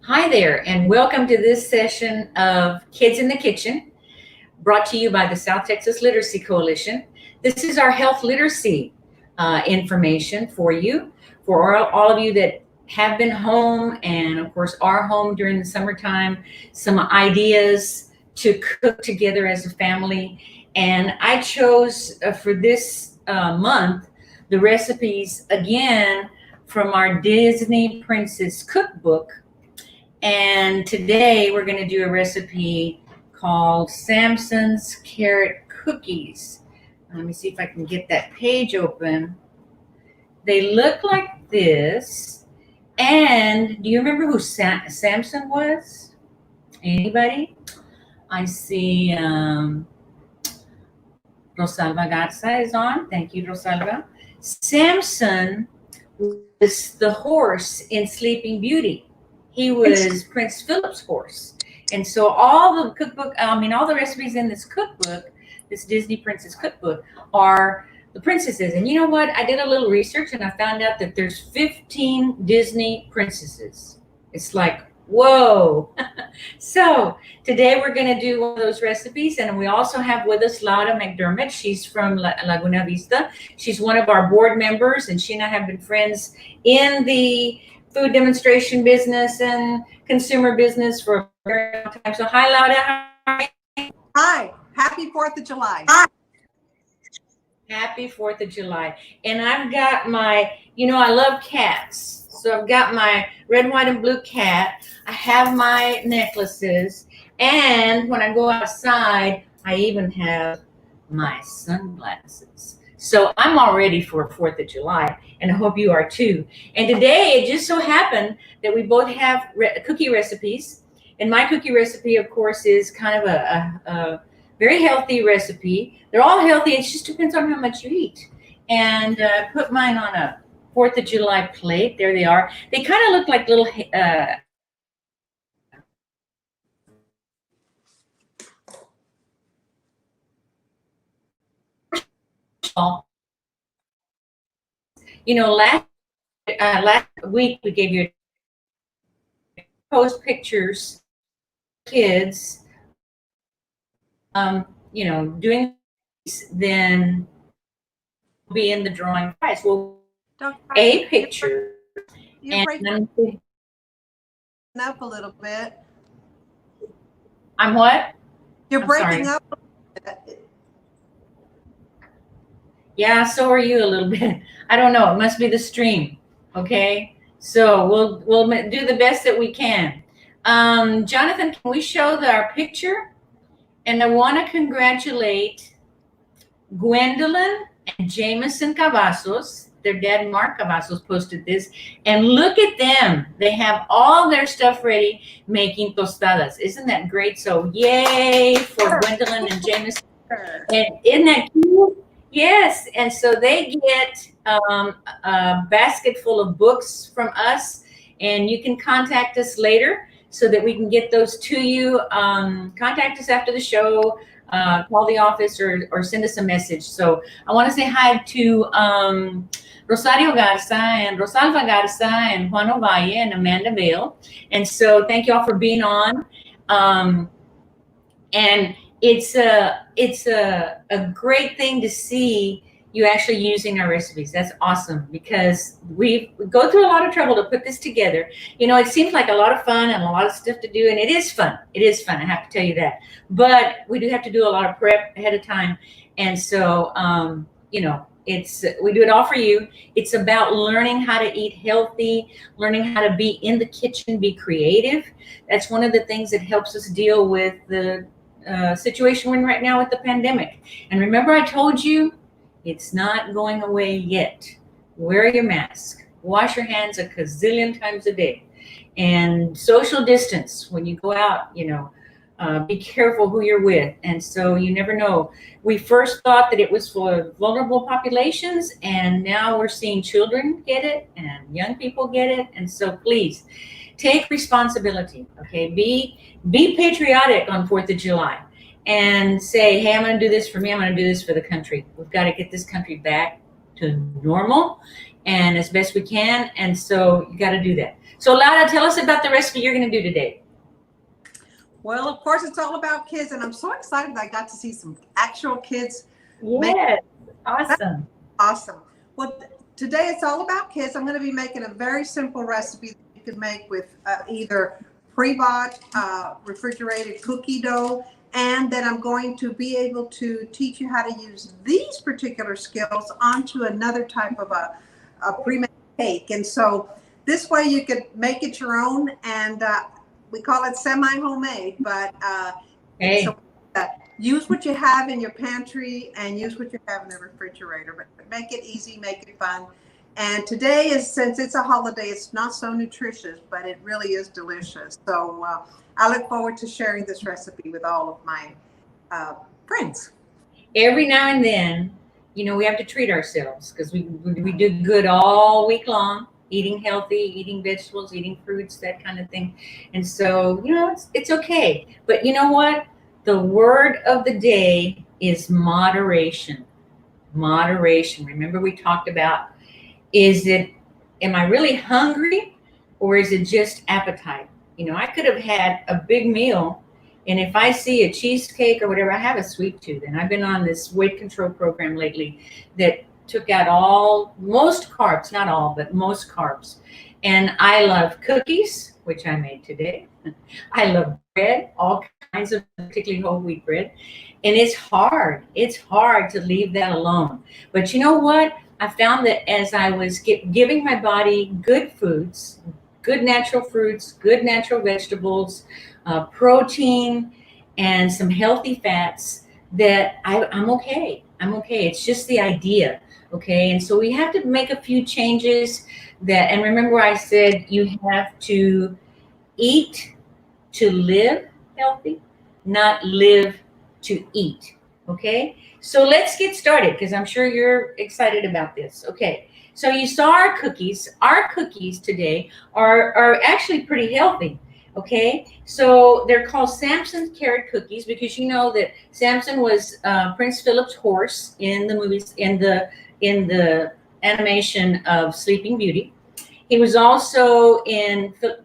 Hi there, and welcome to this session of Kids in the Kitchen, brought to you by the South Texas Literacy Coalition. This is our health literacy information for you, for all of you that have been home and, of course, are home during the summertime, some ideas to cook together as a family. And I chose for this month the recipes again from our Disney Princess Cookbook. And today we're going to do a recipe called Samson's Carrot Cookies. Let me see if I can get that page open. They look like this. And do you remember who Samson was? Anybody? I see Rosalba Garza is on. Thank you, Rosalba. Samson was the horse in Sleeping Beauty. He was Prince Philip's horse. And so all the recipes in this cookbook, this Disney Princess Cookbook, are the princesses. And you know what? I did a little research and I found out that there's 15 Disney princesses. It's like, whoa. So today we're going to do one of those recipes. And we also have with us Laura McDermott. She's from Laguna Vista. She's one of our board members, and she and I have been friends in the food demonstration business and consumer business for a very long time. So hi, Laura. Hi. Happy 4th of July. Happy 4th of July. And I've got my, I love cats. So I've got my red, white, and blue cat. I have my necklaces. And when I go outside, I even have my sunglasses. So I'm all ready for 4th of July, and I hope you are too. And today, it just so happened that we both have cookie recipes. And my cookie recipe, of course, is kind of a very healthy recipe. They're all healthy. It just depends on how much you eat. And put mine on a 4th of July plate. There they are. They kind of look like little last week we gave you post pictures, kids, doing this, then be in the drawing prize. Well, a picture. You're breaking up a little bit. I'm what? You're breaking up a little bit. Yeah, so are you a little bit. I don't know. It must be the stream. Okay. So we'll do the best that we can. Jonathan, can we show our picture? And I want to congratulate Gwendolyn and Jameson Cavazos. Their dad, Mark Cavazos, posted this. And look at them. They have all their stuff ready making tostadas. Isn't that great? So yay for Gwendolyn and Jameson. And isn't that cute? Yes. And so they get a basket full of books from us. And you can contact us later so that we can get those to you. Contact us after the show. Call the office or send us a message. So I want to say hi to Rosario Garza and Rosalba Garza and Juan Ovalle and Amanda Bale. And so thank you all for being on. And it's a great thing to see you actually using our recipes. That's awesome, because we go through a lot of trouble to put this together. It seems like a lot of fun and a lot of stuff to do, and it is fun. It is fun, I have to tell you that. But we do have to do a lot of prep ahead of time. And so, we do it all for you. It's about learning how to eat healthy, learning how to be in the kitchen, be creative. That's one of the things that helps us deal with the situation we're in right now with the pandemic. And remember, I told you, it's not going away yet. Wear your mask. Wash your hands a gazillion times a day. And social distance when you go out, be careful who you're with. And so you never know. We first thought that it was for vulnerable populations, and now we're seeing children get it and young people get it. And so please take responsibility, okay? Be patriotic on 4th of July. And say, hey, I'm going to do this for me. I'm going to do this for the country. We've got to get this country back to normal. and as best we can. And so you got to do that. So Laura, tell us about the recipe you're going to do today. Well, of course, it's all about kids, and I'm so excited that I got to see some actual kids. Yes, awesome. Awesome. Well, today it's all about kids. I'm going to be making a very simple recipe that you can make with either pre-bought refrigerated cookie dough, and then I'm going to be able to teach you how to use these particular skills onto another type of a pre-made cake. And so this way you could make it your own, and we call it semi-homemade, but Hey. so, use what you have in your pantry and use what you have in the refrigerator, but make it easy, make it fun. And today is, since it's a holiday, it's not so nutritious, but it really is delicious. So I look forward to sharing this recipe with all of my friends. Every now and then, we have to treat ourselves because we do good all week long, eating healthy, eating vegetables, eating fruits, that kind of thing. And so, it's okay. But you know what? The word of the day is moderation. Moderation. Remember we talked about, am I really hungry, or is it just appetite? I could have had a big meal, and if I see a cheesecake or whatever, I have a sweet tooth. And I've been on this weight control program lately that took out most carbs, not all, but most carbs. And I love cookies, which I made today. I love bread, all kinds of, particularly whole wheat bread. And it's hard. It's hard to leave that alone. But you know what? I found that as I was giving my body good foods, good natural fruits, good natural vegetables, protein, and some healthy fats, that I'm okay. I'm okay. It's just the idea. Okay. And so we have to make a few changes and remember I said you have to eat to live healthy, not live to eat. Okay. So let's get started because I'm sure you're excited about this. Okay. So you saw our cookies. Our cookies today are actually pretty healthy. Okay, so they're called Samson's carrot cookies because you know that Samson was Prince Philip's horse in the movies, in the animation of Sleeping Beauty. He was also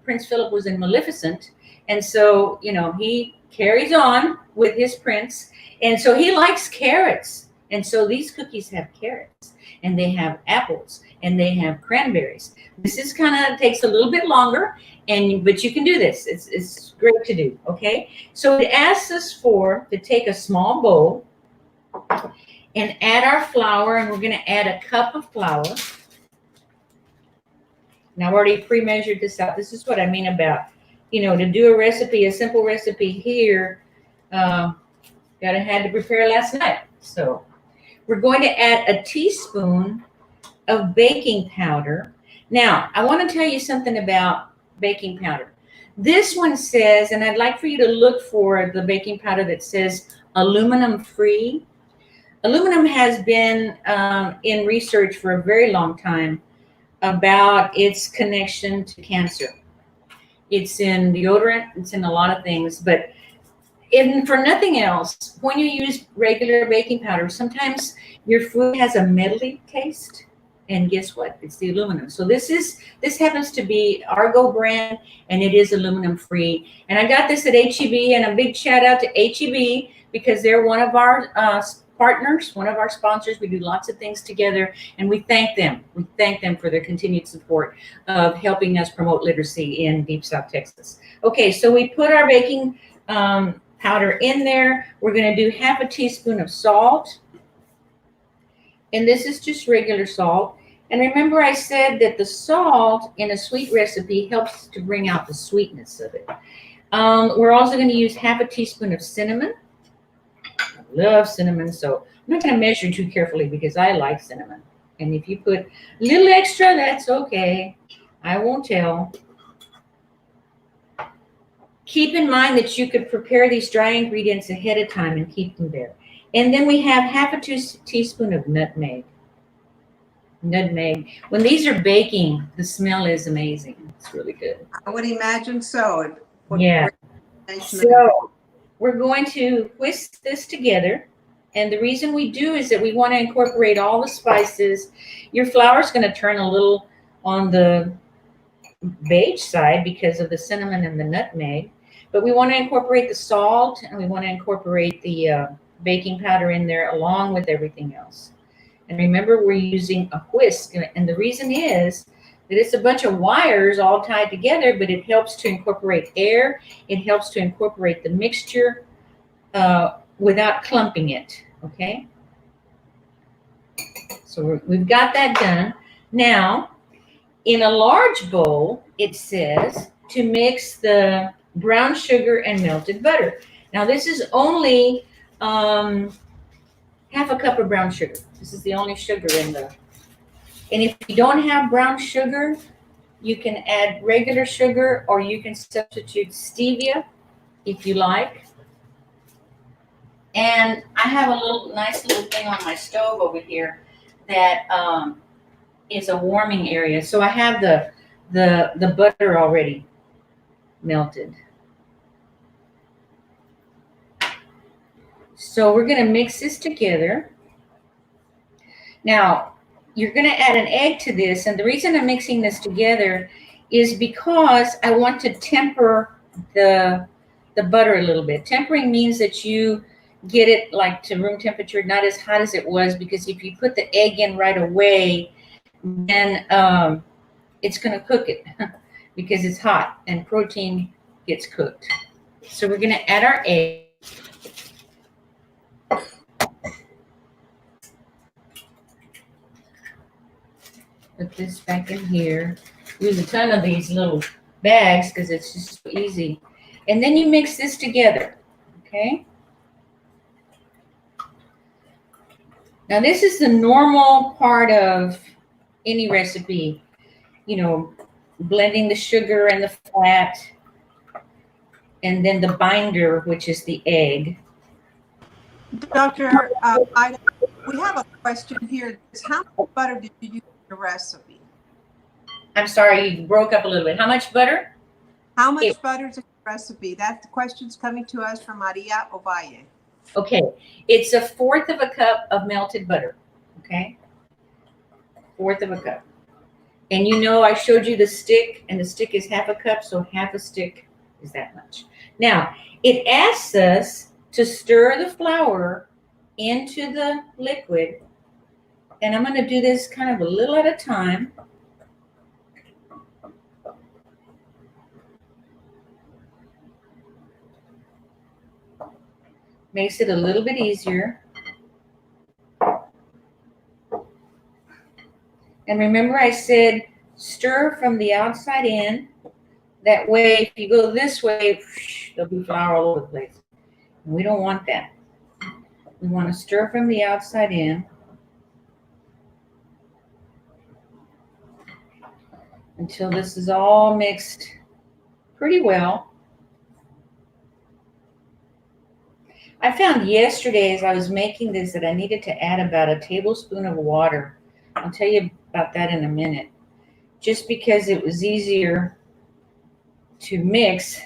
Prince Philip was in Maleficent, and so he carries on with his prince, and so he likes carrots, and so these cookies have carrots, and they have apples, and they have cranberries. This is takes a little bit longer, but you can do this. It's great to do. Okay, so it asks us to take a small bowl and add our flour, and we're going to add a cup of flour. Now I've already pre-measured this out. This is what I mean about, to do a simple recipe here, had to prepare last night. So we're going to add a teaspoon of baking powder. Now, I want to tell you something about baking powder. This one says, and I'd like for you to look for the baking powder that says aluminum free. Aluminum has been in research for a very long time about its connection to cancer. It's in deodorant, it's in a lot of things, but for nothing else, when you use regular baking powder, sometimes your food has a metally taste. And guess what? It's the aluminum. So this happens to be Argo brand, and it is aluminum free. And I got this at HEB, and a big shout out to HEB because they're one of our partners, one of our sponsors. We do lots of things together, and we thank them. We thank them for their continued support of helping us promote literacy in Deep South Texas. Okay, so we put our baking powder in there. We're going to do half a teaspoon of salt. And this is just regular salt. And remember I said that the salt in a sweet recipe helps to bring out the sweetness of it. We're also going to use half a teaspoon of cinnamon. I love cinnamon, so I'm not going to measure too carefully because I like cinnamon. And if you put a little extra, that's okay. I won't tell. Keep in mind that you could prepare these dry ingredients ahead of time and keep them there. And then we have half a teaspoon of nutmeg. Nutmeg. When these are baking, the smell is amazing. It's really good. I would imagine so. Yeah. So we're going to whisk this together. And the reason we do is that we want to incorporate all the spices. Your flour is going to turn a little on the beige side because of the cinnamon and the nutmeg, but we want to incorporate the salt and we want to incorporate the baking powder in there along with everything else. And remember, we're using a whisk, and the reason is that it's a bunch of wires all tied together, but it helps to incorporate air. It helps to incorporate the mixture without clumping it, okay? So we've got that done. Now, in a large bowl, it says to mix the brown sugar and melted butter. Now, this is only half a cup of brown sugar. This is the only sugar in the, and if you don't have brown sugar, you can add regular sugar or you can substitute stevia if you like. And I have a nice little thing on my stove over here that is a warming area. So I have the butter already melted. So we're going to mix this together. Now, you're going to add an egg to this, and the reason I'm mixing this together is because I want to temper the butter a little bit. Tempering means that you get it like to room temperature, not as hot as it was, because if you put the egg in right away, then it's going to cook it because it's hot and protein gets cooked. So we're going to add our egg. Put this back in here. Use a ton of these little bags because it's just so easy. And then you mix this together, okay? Now this is the normal part of any recipe, you know, blending the sugar and the fat, and then the binder, which is the egg. Dr. Ida, we have a question here. How much butter did you use in the recipe? I'm sorry, you broke up a little bit. How much butter? How much butter is in the recipe? That question's coming to us from Maria Ovalle. Okay, it's 1/4 of a cup of melted butter, okay? 1/4 of a cup. And you know I showed you the stick, and the stick is half a cup, so half a stick is that much. Now, it asks us to stir the flour into the liquid, and I'm going to do this kind of a little at a time. Makes it a little bit easier. And remember I said stir from the outside in. That way, if you go this way, there'll be flour all over the place. And we don't want that. We want to stir from the outside in until this is all mixed pretty well. I found yesterday as I was making this that I needed to add about a tablespoon of water. I'll tell you about that in a minute. Just because it was easier to mix.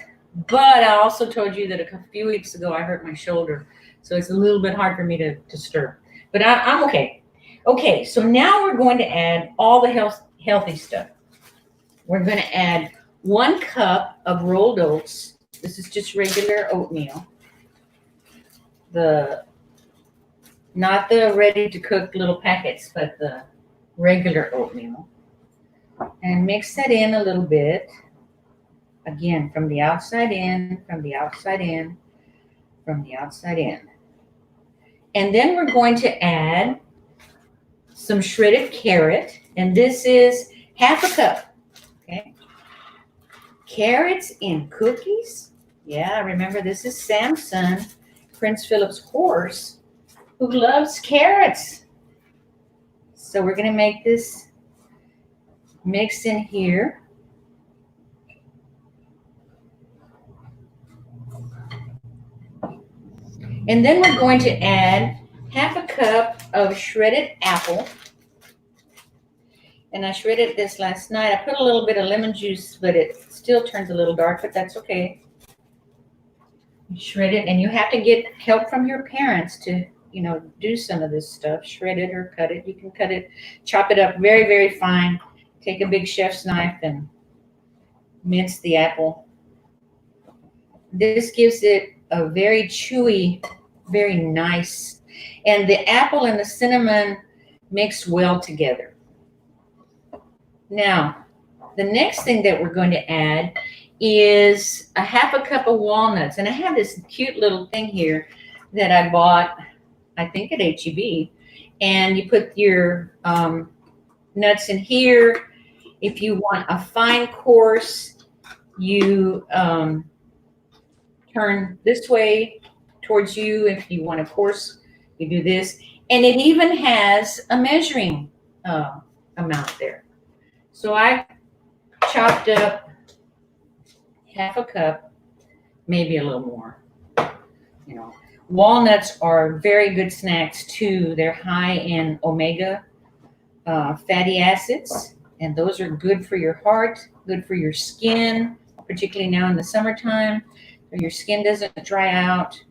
But I also told you that a few weeks ago I hurt my shoulder. So it's a little bit hard for me to stir. But I'm okay. Okay, so now we're going to add all the healthy stuff. We're going to add 1 cup of rolled oats. This is just regular oatmeal. Not the ready to cook little packets, but the regular oatmeal. And mix that in a little bit. Again, from the outside in, from the outside in, from the outside in. And then we're going to add some shredded carrot. And this is half a cup. Okay. Carrots in cookies. Yeah, remember this is Samson, Prince Philip's horse, who loves carrots. So we're going to make this mix in here. And then we're going to add half a cup of shredded apple. And I shredded this last night. I put a little bit of lemon juice, but it still turns a little dark, but that's okay. You shred it, and you have to get help from your parents to you know, do some of this stuff, shred it or cut it. You can cut it, chop it up very, very fine. Take a big chef's knife and mince the apple. This gives it a very chewy, very nice, and the apple and the cinnamon mix well together. Now, the next thing that we're going to add is a half a cup of walnuts. And I have this cute little thing here that I bought, I think at HEB. And you put your nuts in here. If you want a fine coarse, you turn this way towards you. If you want a coarse, you do this. And it even has a measuring amount there. So I chopped up half a cup, maybe a little more. You know, walnuts are very good snacks too. They're high in omega fatty acids, and those are good for your heart, good for your skin, particularly now in the summertime, so your skin doesn't dry out.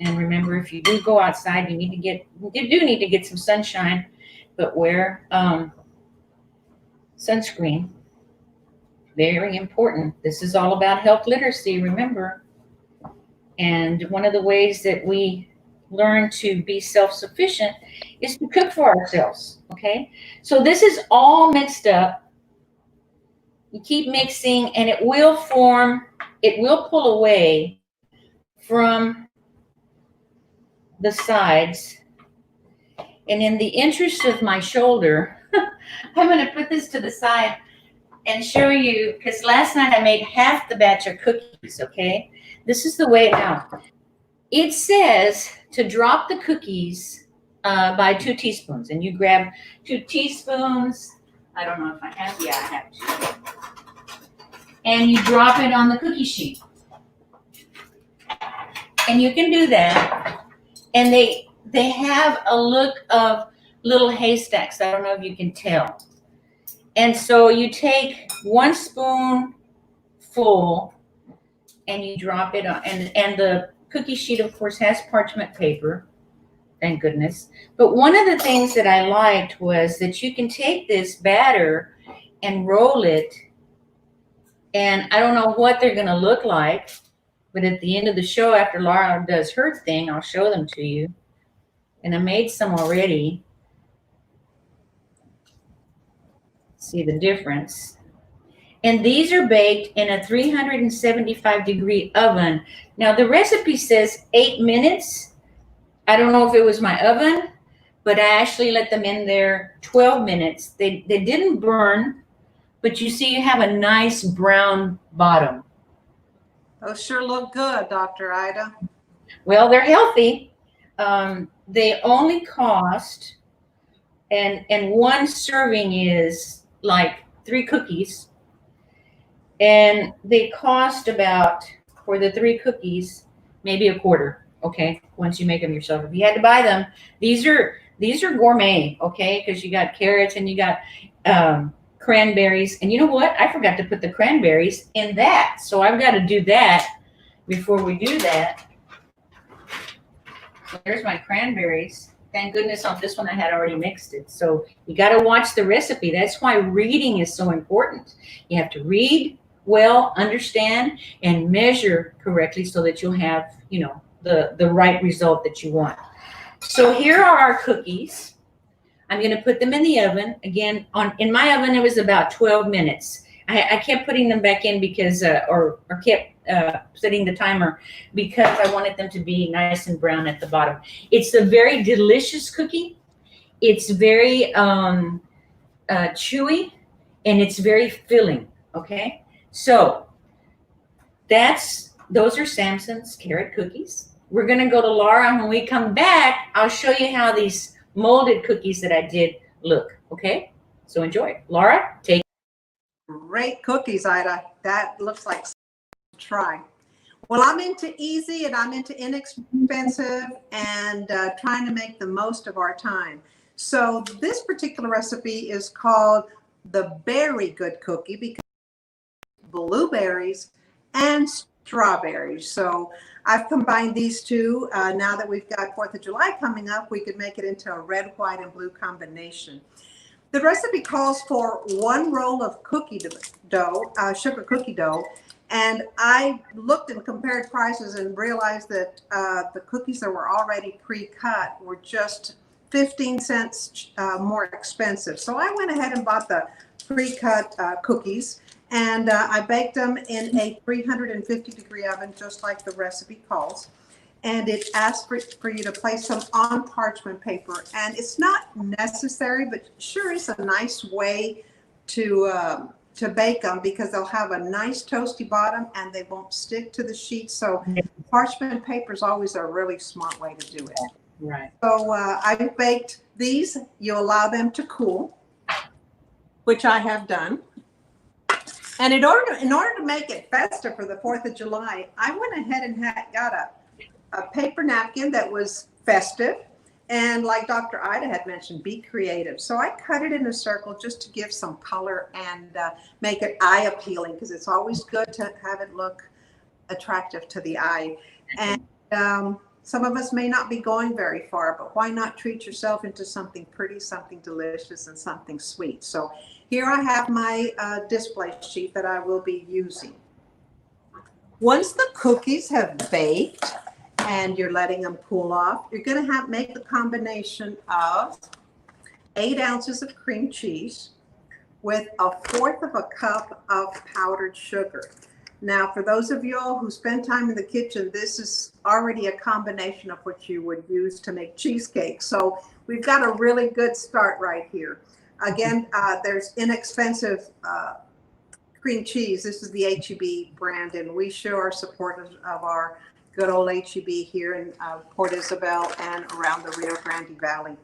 And remember, if you do go outside, you do need to get some sunshine, but wear sunscreen. Very important. This is all about health literacy, remember. And one of the ways that we learn to be self-sufficient is to cook for ourselves, okay? So this is all mixed up. You keep mixing and it will pull away from the sides. And in the interest of my shoulder, I'm going to put this to the side and show you, because last night I made half the batch of cookies, okay? This is the way now. It says to drop the cookies by 2 teaspoons. And you grab 2 teaspoons. I don't know if I have. Yeah, I have 2. And you drop it on the cookie sheet. And you can do that. And they have a look of little haystacks. I don't know if you can tell. And so you take 1 spoonful and you drop it on, and the cookie sheet, of course, has parchment paper, thank goodness. But one of the things that I liked was that you can take this batter and roll it, and I don't know what they're going to look like, but at the end of the show, after Laura does her thing, I'll show them to you. And I made some already. See the difference. And these are baked in a 375-degree oven. Now the recipe says 8 minutes. I don't know if it was my oven, but I actually let them in there 12 minutes. They didn't burn, but you see you have a nice brown bottom. Those sure look good, Dr. Ida. Well, they're healthy. They only cost, and 1 serving is like 3 cookies. And they cost about, for the 3 cookies, maybe a quarter, okay, once you make them yourself. If you had to buy them, these are gourmet, okay, because you got carrots and you got cranberries. And you know what? I forgot to put the cranberries in that. So I've got to do that before we do that. So there's my cranberries. Thank goodness on this one I had already mixed it. So you got to watch the recipe. That's why reading is so important. You have to read well, understand, and measure correctly so that you'll have, you know, the right result that you want. So here are our cookies. I'm going to put them in the oven. Again, in my oven, it was about 12 minutes. I kept putting them back in because, or kept setting the timer because I wanted them to be nice and brown at the bottom. It's a very delicious cookie. It's very chewy, and it's very filling, okay? So those are Samson's carrot cookies. We're going to go to Laura, and when we come back, I'll show you how these molded cookies that I did look, okay? So enjoy. Laura, take. Great cookies, Ida. That looks like something to try. Well, I'm into easy and I'm into inexpensive and trying to make the most of our time. So this particular recipe is called the Berry Good Cookie because blueberries and strawberries. So I've combined these two. Now that we've got 4th of July coming up, we could make it into a red, white, and blue combination. The recipe calls for 1 roll of cookie dough, sugar cookie dough. And I looked and compared prices and realized that the cookies that were already pre-cut were just 15 cents more expensive. So I went ahead and bought the pre-cut cookies, and I baked them in a 350-degree oven, just like the recipe calls. And it asks for you to place them on parchment paper. And it's not necessary, but sure is a nice way to bake them, because they'll have a nice toasty bottom and they won't stick to the sheet. So parchment paper is always a really smart way to do it. Right. So I baked these. You allow them to cool, which I have done. And in order to make it festive for the 4th of July, I went ahead and got a paper napkin that was festive. And like Dr. Ida had mentioned, be creative. So I cut it in a circle just to give some color and make it eye appealing, because it's always good to have it look attractive to the eye. And some of us may not be going very far, but why not treat yourself into something pretty, something delicious, and something sweet? So here I have my display sheet that I will be using. Once the cookies have baked, and you're letting them cool off, you're going to make a combination of 8 ounces of cream cheese with 1/4 of a cup of powdered sugar. Now, for those of y'all who spend time in the kitchen, this is already a combination of what you would use to make cheesecake. So we've got a really good start right here. Again, there's inexpensive cream cheese. This is the H-E-B brand, and we show our support of our good old H-E-B here in Port Isabel and around the Rio Grande Valley.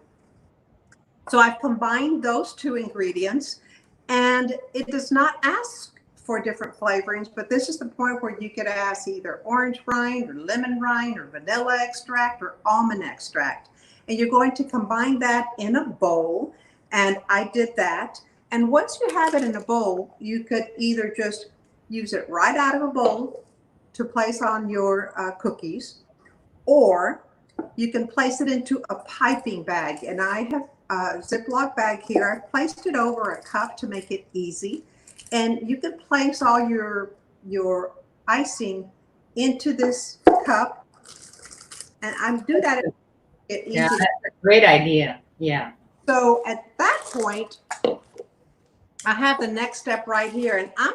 So I've combined those 2 ingredients, and it does not ask for different flavorings, but this is the point where you could ask either orange rind or lemon rind or vanilla extract or almond extract. And you're going to combine that in a bowl, and I did that. And once you have it in a bowl, you could either just use it right out of a bowl to place on your cookies, or you can place it into a piping bag. And I have a Ziploc bag here. I've placed it over a cup to make it easy. And you can place all your icing into this cup. And I do that easy. Yeah, that's a great idea. Yeah. So at that point, I have the next step right here. And I'm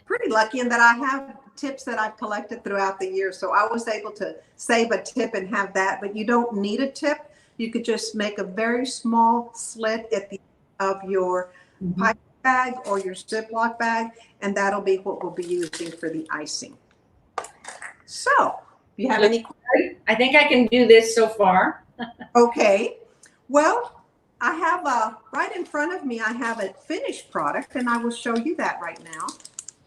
pretty lucky in that I have tips that I've collected throughout the year. So I was able to save a tip and have that, but you don't need a tip. You could just make a very small slit at the end of your pipe bag or your Ziploc bag, and that'll be what we'll be using for the icing. So, if you have any questions? I think I can do this so far. Okay. Well, I have right in front of me, I have a finished product, and I will show you that right now.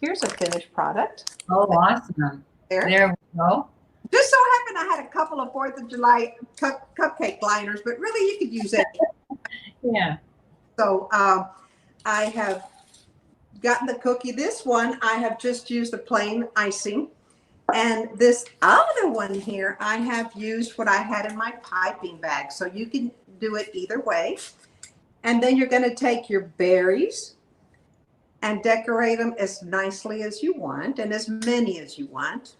Here's a finished product. Oh, awesome. There we go. Just so happened I had a couple of 4th of July cupcake liners, but really you could use it. Yeah. So I have gotten the cookie. This one, I have just used the plain icing. And this other one here, I have used what I had in my piping bag. So you can do it either way. And then you're going to take your berries and decorate them as nicely as you want and as many as you want.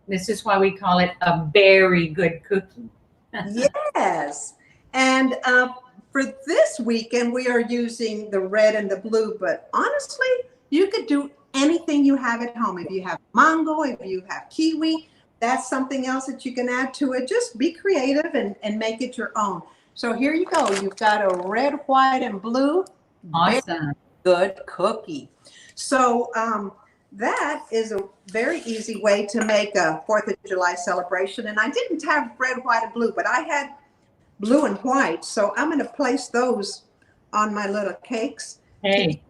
This is why we call it a very good cookie. Yes. And for this weekend, we are using the red and the blue, but honestly, you could do anything you have at home. If you have mango, if you have kiwi, that's something else that you can add to it. Just be creative and make it your own. So here you go. You've got a red, white, and blue. Awesome. Good cookie. So that is a very easy way to make a 4th of July celebration. And I didn't have red, white, and blue, but I had blue and white. So I'm going to place those on my little cakes. Hey.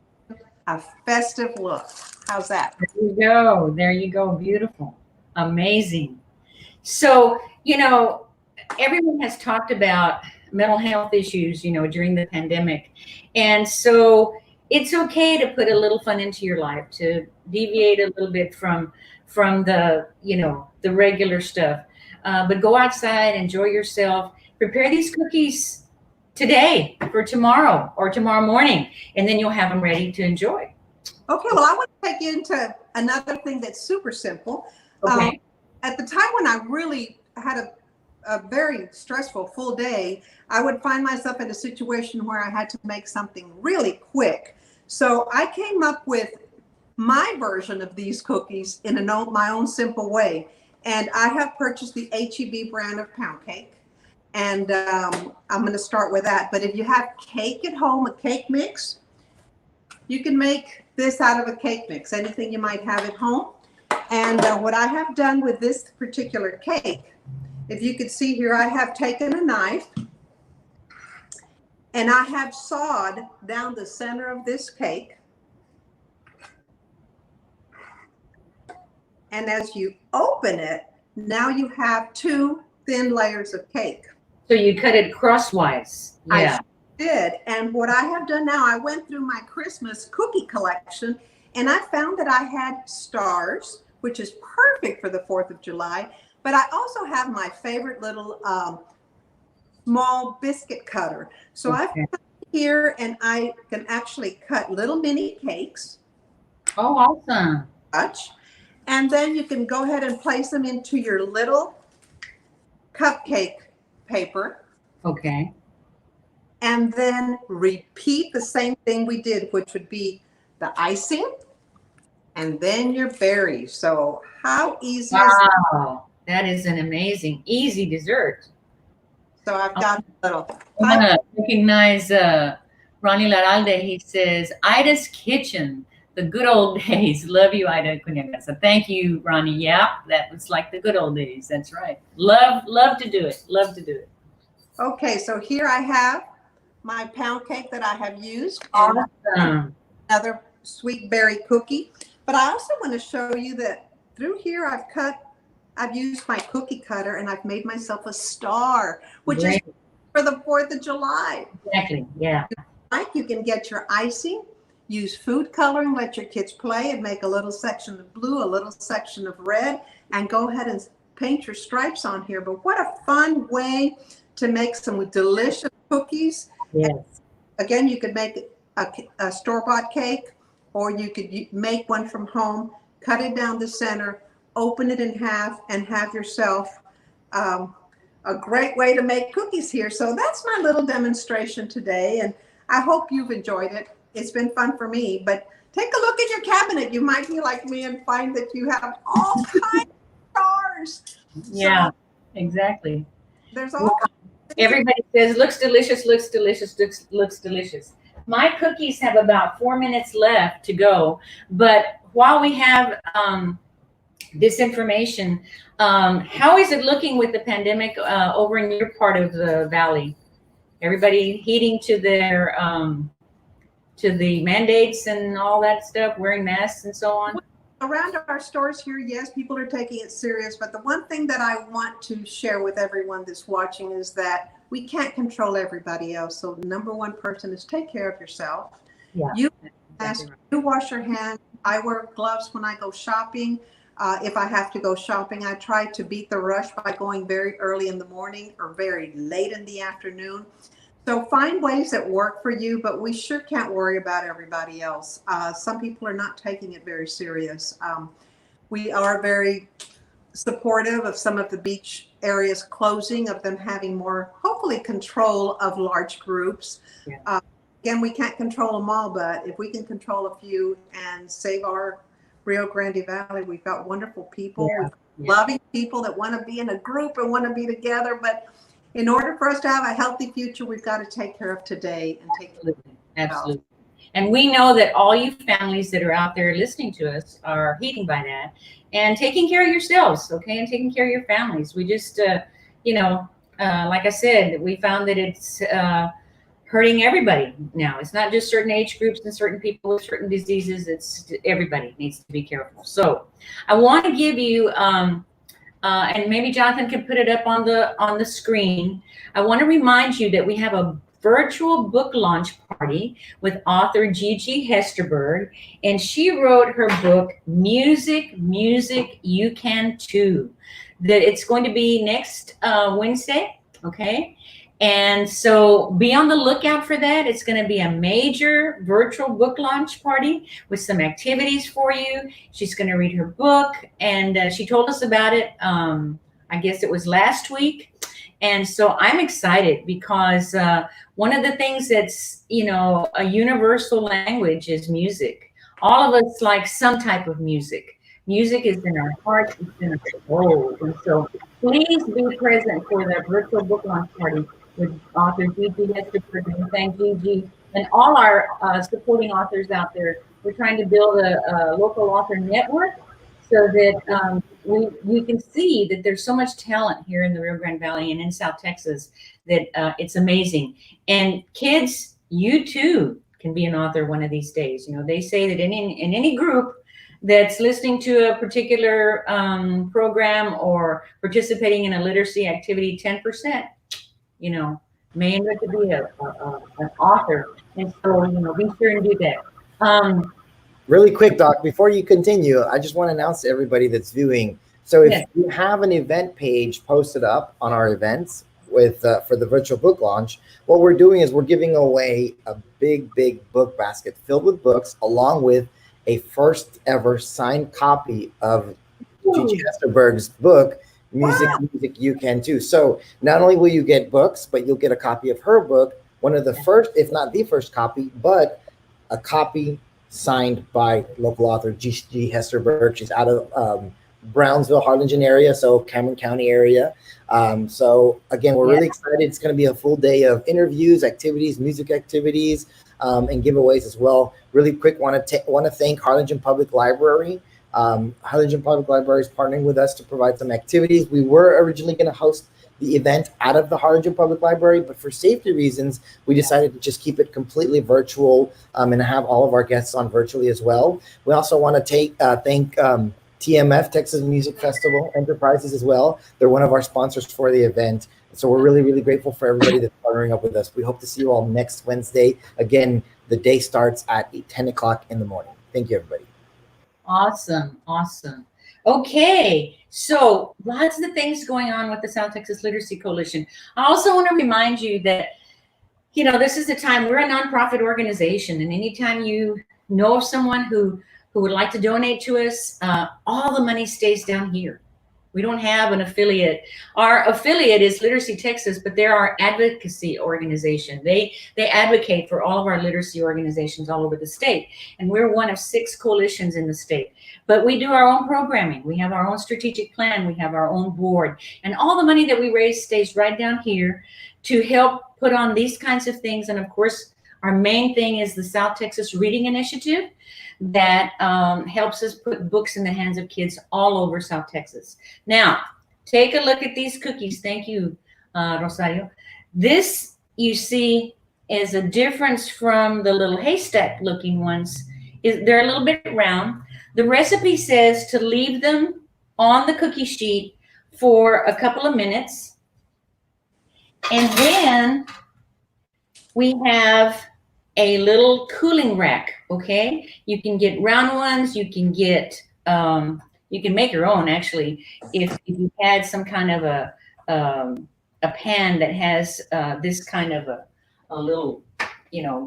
A festive look. How's that? There you go. There you go. Beautiful. Amazing. So, you know, everyone has talked about mental health issues, you know, during the pandemic. And so it's okay to put a little fun into your life, to deviate a little bit from the, the regular stuff. But go outside, enjoy yourself, prepare these cookies today for tomorrow or tomorrow morning, and then you'll have them ready to enjoy. Okay, well, I want to take you into another thing that's super simple. Okay. At the time when I really had a very stressful full day, I would find myself in a situation where I had to make something really quick. So I came up with my version of these cookies in my own simple way. And I have purchased the H-E-B brand of pound cake. And I'm going to start with that. But if you have cake at home, a cake mix, you can make this out of a cake mix, anything you might have at home. And what I have done with this particular cake, if you could see here, I have taken a knife and I have sawed down the center of this cake. And as you open it, now you have 2 thin layers of cake. So you cut it crosswise. Yeah. I did. And what I have done now, I went through my Christmas cookie collection and I found that I had stars, which is perfect for the 4th of July. But I also have my favorite little small biscuit cutter. So I've cut here and I can actually cut little mini cakes. Oh, awesome. And then you can go ahead and place them into your little cupcake paper. Okay. And then repeat the same thing we did, which would be the icing and then your berries. So how easy is that? Wow. That is an amazing, easy dessert. So I've got a little. I'm going to recognize Ronnie Laralde. He says, Ida's Kitchen, the good old days. Love you, Ida Cunha. So thank you, Ronnie. Yeah, that was like the good old days. That's right. Love to do it. Love to do it. Okay, so here I have my pound cake that I have used. Awesome. Another sweet berry cookie. But I also want to show you that through here I've used my cookie cutter and I've made myself a star, which is for the 4th of July. Exactly, yeah. Like you can get your icing, use food coloring, let your kids play and make a little section of blue, a little section of red, and go ahead and paint your stripes on here. But what a fun way to make some delicious cookies. Yes. And again, you could make a store-bought cake, or you could make one from home, cut it down the center, open it in half, and have yourself a great way to make cookies here. So that's my little demonstration today, and I hope you've enjoyed it. It's been fun for me, but take a look at your cabinet. You might be like me and find that you have all kinds of stars. Yeah, so exactly. There's all kinds of Everybody says, looks delicious, looks delicious, looks delicious. My cookies have about 4 minutes left to go, but while we have this information, how is it looking with the pandemic over in your part of the valley? Everybody heeding to their to the mandates and all that stuff, wearing masks and so on? Around our stores here, yes, people are taking it serious. But the one thing that I want to share with everyone that's watching is that we can't control everybody else. So the number one person is take care of yourself. Yeah. You wash your hands. I wear gloves when I go shopping. If I have to go shopping, I try to beat the rush by going very early in the morning or very late in the afternoon. So find ways that work for you, but we sure can't worry about everybody else. Some people are not taking it very serious. We are very supportive of some of the beach areas closing, of them having more, hopefully, control of large groups. Yeah. Again, we can't control them all, but if we can control a few and save our Rio Grande Valley, we've got wonderful people, loving people that want to be in a group and want to be together. But in order for us to have a healthy future, we've got to take care of today and take care of Absolutely. And we know that all you families that are out there listening to us are heeding by that and taking care of yourselves, okay, and taking care of your families. We just, like I said, we found that it's hurting everybody now. It's not just certain age groups and certain people with certain diseases. It's everybody needs to be careful. So I want to give you, and maybe Jonathan can put it up on the screen. I want to remind you that we have a virtual book launch party with author Gigi Hesterberg, and she wrote her book, Music, You Can Too. That it's going to be next Wednesday, okay? And so be on the lookout for that. It's going to be a major virtual book launch party with some activities for you. She's going to read her book, and she told us about it. I guess it was last week. And so I'm excited because one of the things that's, a universal language is music. All of us like some type of music. Music is in our hearts, it's in our soul. And so please be present for the virtual book launch party with author Gigi Hesterberg. And thank Gigi and all our supporting authors out there. We're trying to build a local author network so that we can see that there's so much talent here in the Rio Grande Valley and in South Texas that it's amazing. And kids, you too can be an author one of these days. They say that in any group that's listening to a particular program or participating in a literacy activity, 10%, may end up to be an author. And so, be sure and do that. Really quick, Doc, before you continue, I just want to announce to everybody that's viewing. So if you have an event page posted up on our events with for the virtual book launch, what we're doing is we're giving away a big book basket filled with books, along with a first ever signed copy of Gigi Hesterberg's book, Music, You Can Too. So not only will you get books, but you'll get a copy of her book, one of the first, if not the first copy, but a copy signed by local author Gigi Hesterberg. She's out of Brownsville, Harlingen area, so Cameron County area. So again, we're really excited. It's going to be a full day of interviews, activities, music activities, and giveaways as well. Really quick, want to thank Harlingen Public Library. Harlingen Public Library is partnering with us to provide some activities. We were originally going to host the event out of the Harlingen Public Library, but for safety reasons, we decided to just keep it completely virtual and have all of our guests on virtually as well. We also want to thank TMF, Texas Music Festival Enterprises as well. They're one of our sponsors for the event. So we're really grateful for everybody that's partnering up with us. We hope to see you all next Wednesday. Again, the day starts at 10 o'clock in the morning. Thank you, everybody. Awesome. Okay, so lots of things going on with the South Texas Literacy Coalition. I also want to remind you that, this is the time, we're a nonprofit organization, and anytime you know of someone who would like to donate to us, all the money stays down here. We don't have an affiliate. Our affiliate is Literacy Texas, but they're our advocacy organization. They advocate for all of our literacy organizations all over the state. And we're one of 6 coalitions in the state. But we do our own programming. We have our own strategic plan. We have our own board. And all the money that we raise stays right down here to help put on these kinds of things. And of course, our main thing is the South Texas Reading Initiative that helps us put books in the hands of kids all over South Texas. Now, take a look at these cookies. Thank you, Rosario. This, you see, is a difference from the little haystack looking ones. They're a little bit round. The recipe says to leave them on the cookie sheet for a couple of minutes. And then we have a little cooling rack, okay? You can get round ones, you can get, you can make your own actually, if you had some kind of a pan that has this kind of a little,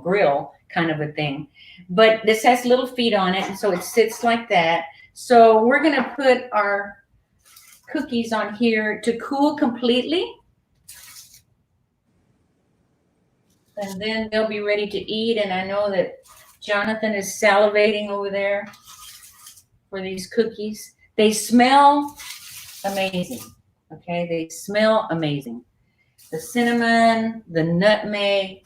grill kind of a thing. But this has little feet on it, and so it sits like that. So we're gonna put our cookies on here to cool completely. And then they'll be ready to eat. And I know that Jonathan is salivating over there for these cookies. They smell amazing. Okay, they smell amazing. The cinnamon, the nutmeg.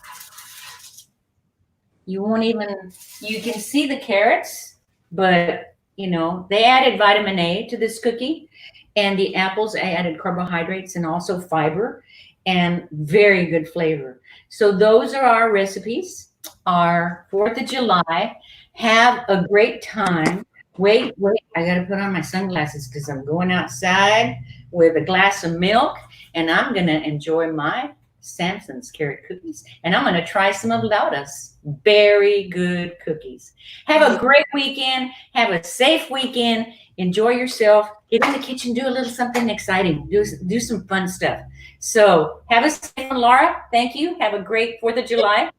You can see the carrots, but they added vitamin A to this cookie, and the apples added carbohydrates and also fiber and very good flavor. So those are our recipes, our 4th of July. Have a great time. Wait, I got to put on my sunglasses because I'm going outside with a glass of milk, and I'm going to enjoy my Samson's carrot cookies, and I'm going to try some of Laura's very good cookies. Have a great weekend. Have a safe weekend. Enjoy yourself. Get in the kitchen. Do a little something exciting. Do some fun stuff. So have a safe one, Laura. Thank you. Have a great 4th of July.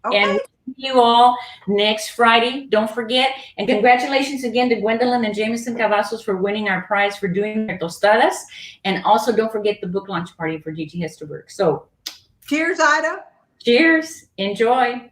Okay. And see you all next Friday. Don't forget. And congratulations again to Gwendolyn and Jameson Cavazos for winning our prize for doing their tostadas. And also don't forget the book launch party for Gigi Hesterberg. So Cheers, Ida. cheers. Enjoy.